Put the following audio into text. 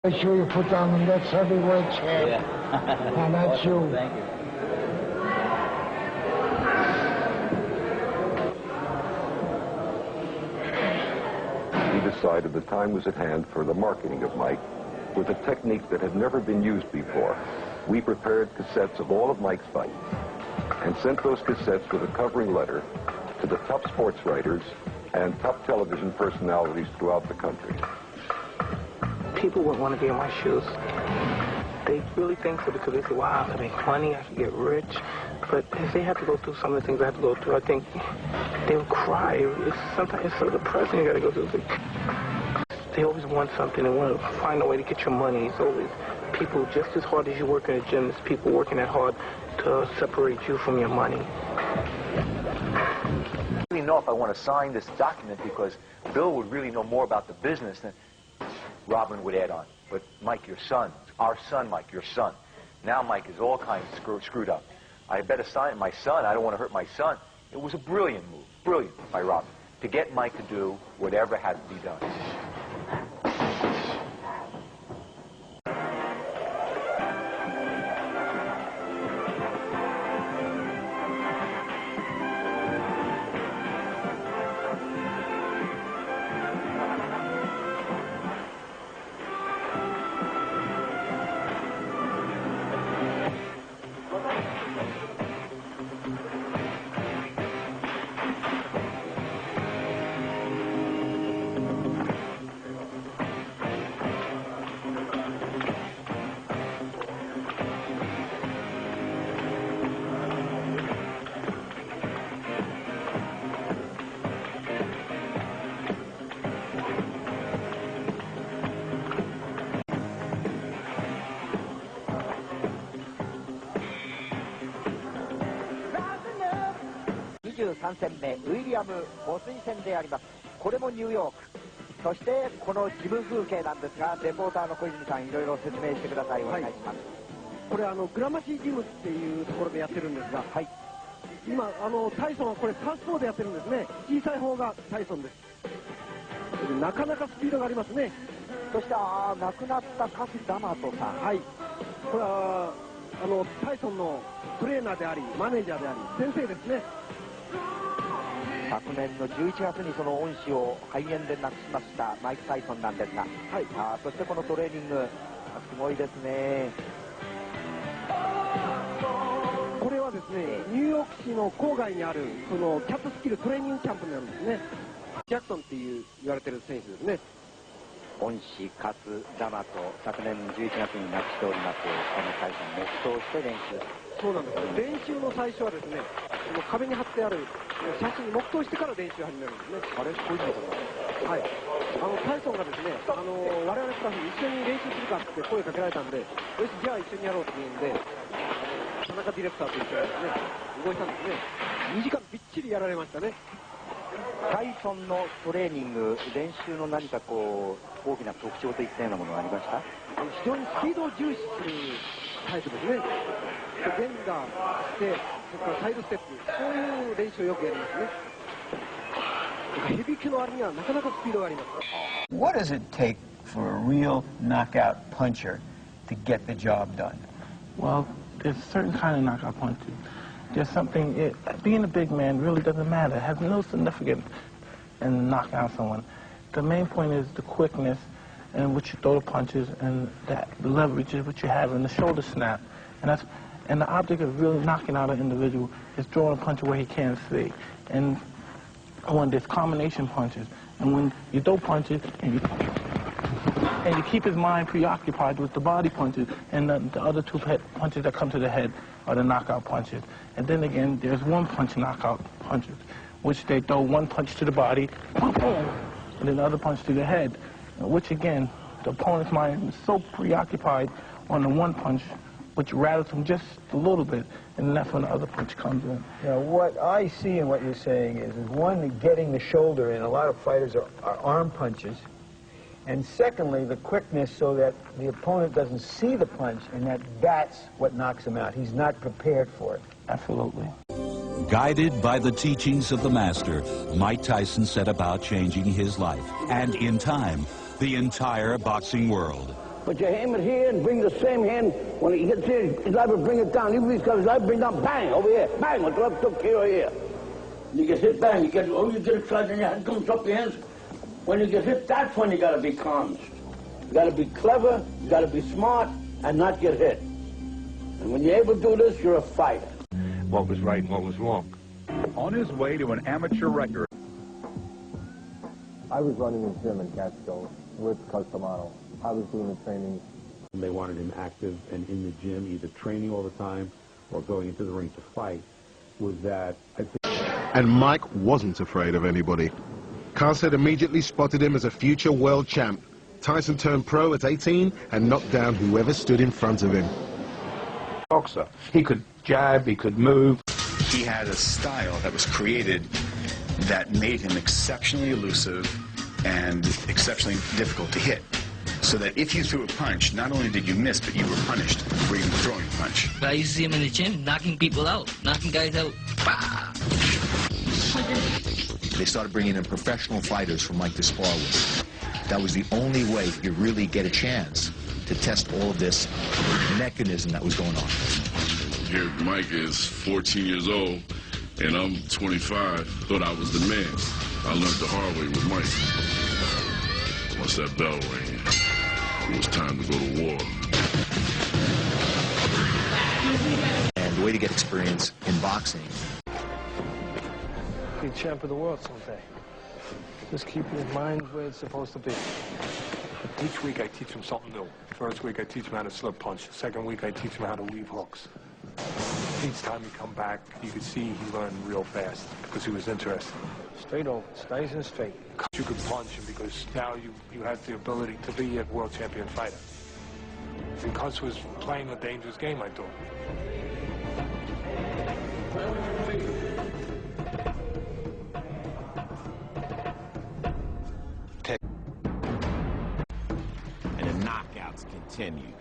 Make sure you put down the next heavyweight champ. Yeah. And that's awesome. you. Thank you. He decided the time was at hand for the marketing of Mike with a technique that had never been used before. We prepared cassettes of all of Mike's fights and sent those cassettes with a covering letter to the top sports writers and top television personalities throughout the country. People would want to be in my shoes. They really think so because they say, wow, I can make money, I can get rich. But if they have to go through some of the things I have to go through, I think they would cry. Sometimes it's so depressing you got to go through. They always want something. They want to find a way to get your money. It's always people just as hard as you work in a gym, there's people working that hard to separate you from your money. I don't really know if I want to sign this document because Bill would really know more about the business than Robin would add on. But Mike, your son, our son, Mike, your son. Now Mike is all kinds of screwed up. I better sign it. My son, I don't want to hurt my son. It was a brilliant move, brilliant by Robin, to get Mike to do whatever had to be done.戦目ウィリアム・ボスイ戦であります。これもニューヨーク。そしてこのジム風景なんですが、レポーターの小泉さんいろいろ説明してください。お願いします。これグラマシージムっていうところでやってるんですが、はい、今タイソンはこれサウスポーでやってるんですね。小さい方がタイソンです。なかなかスピードがありますね。そして亡くなったカス・ダマトさん、はい、これはタイソンのトレーナーでありマネージャーであり先生ですね。昨年の11月にその恩師を肺炎で亡くしましたマイク・タイソンなんですが、はい、そしてこのトレーニングすごいですね。これはですね、ニューヨーク市の郊外にあるそのキャットスキルトレーニングキャンプになるんですね。ジャクソンって言われてる選手ですね。恩師カス・ダマと昨年11月に亡くしておりますこのタイソン黙祷して練習。そうなんです。練習の最初はですね、この壁に貼ってある写真に黙祷してから練習を始めるんですね。あれこういうのかな。はい。タイソンがですね、我々スタッフに一緒に練習するかって声かけられたんで、よしじゃあ一緒にやろうって言うんで、田中ディレクターと一緒にですね動いたんですね。2時間びっちりやられましたね。タイソンのトレーニング練習の何かこう大きな特徴といったようなものがありました？非常にスピードを重視するタイプですね。連打して、それからサイドステップ、そういう練習をよくやりますね。ヘビー級の割にはなかなかスピードがあります。What does it take for a real knockout puncher to get the job done? Well, there's a certain kind of knockout punches. There's something, being a big man really doesn't matter. It has no significance in knocking out someone. The main point is the quickness and what you throw the punches and the leverage is what you have in the shoulder snap. And the object of really knocking out an individual is throwing a punch where he can't see. And when there's combination punches, and when you throw punches and you keep his mind preoccupied with the body punches, and the other two punches that come to the head are the knockout punches. And then again, there's one-punch knockout punches, which they throw one punch to the body, boom, boom, and then the other punch to the head, which again, the opponent's mind is so preoccupied on the one punch, which rattles him just a little bit, and that's when the other punch comes in. Now, what I see in what you're saying is one, getting the shoulder in. A lot of fighters are arm punches. And secondly, the quickness so that the opponent doesn't see the punch, and that's what knocks him out. He's not prepared for it. Absolutely. Guided by the teachings of the master, Mike Tyson set about changing his life, and in time, the entire boxing world. But you aim it here and bring the same hand. When he gets here, he's liable to bring it down. Even if he's got his life, bring down, bang, over here. Bang, what's left took care of here. You get hit, bang, you get it side, and your hand comes up your hands. When you get hit, that's when you got to be calm. You got to be clever, you got to be smart, and not get hit. And when you're able to do this, you're a fighter. What was right and what was wrong. On his way to an amateur record. I was running a gym in Catskill with Customano. I was doing the training. They wanted him active and in the gym, either training all the time or going into the ring to fight. Was that, I think... And Mike wasn't afraid of anybody. Carlstead immediately spotted him as a future world champ. Tyson turned pro at 18 and knocked down whoever stood in front of him. Boxer. He could jab, he could move. He had a style that was created that made him exceptionally elusive and exceptionally difficult to hit. So that if you threw a punch, not only did you miss, but you were punished for even throwing a punch. I used to see him in the gym, knocking people out, knocking guys out. Bah! They started bringing in professional fighters for Mike to spar with. That was the only way you really get a chance to test all of this mechanism that was going on. Here, Mike is 14 years old, and I'm 25. Thought I was the man. I learned the hard way with Mike. Once that bell rang, it was time to go to war. And the way to get experience in boxing. Be champ of the world someday. Just keep your mind where it's supposed to be. Each week I teach him something new. First week I teach him how to slip punch. Second week I teach him how to weave hooks. Each time he come back, you could see he learned real fast because he was interested. Straight over, nice and straight. You could punch him because now you had the ability to be a world champion fighter. And Cus was playing a dangerous game, I thought. And the knockouts continue.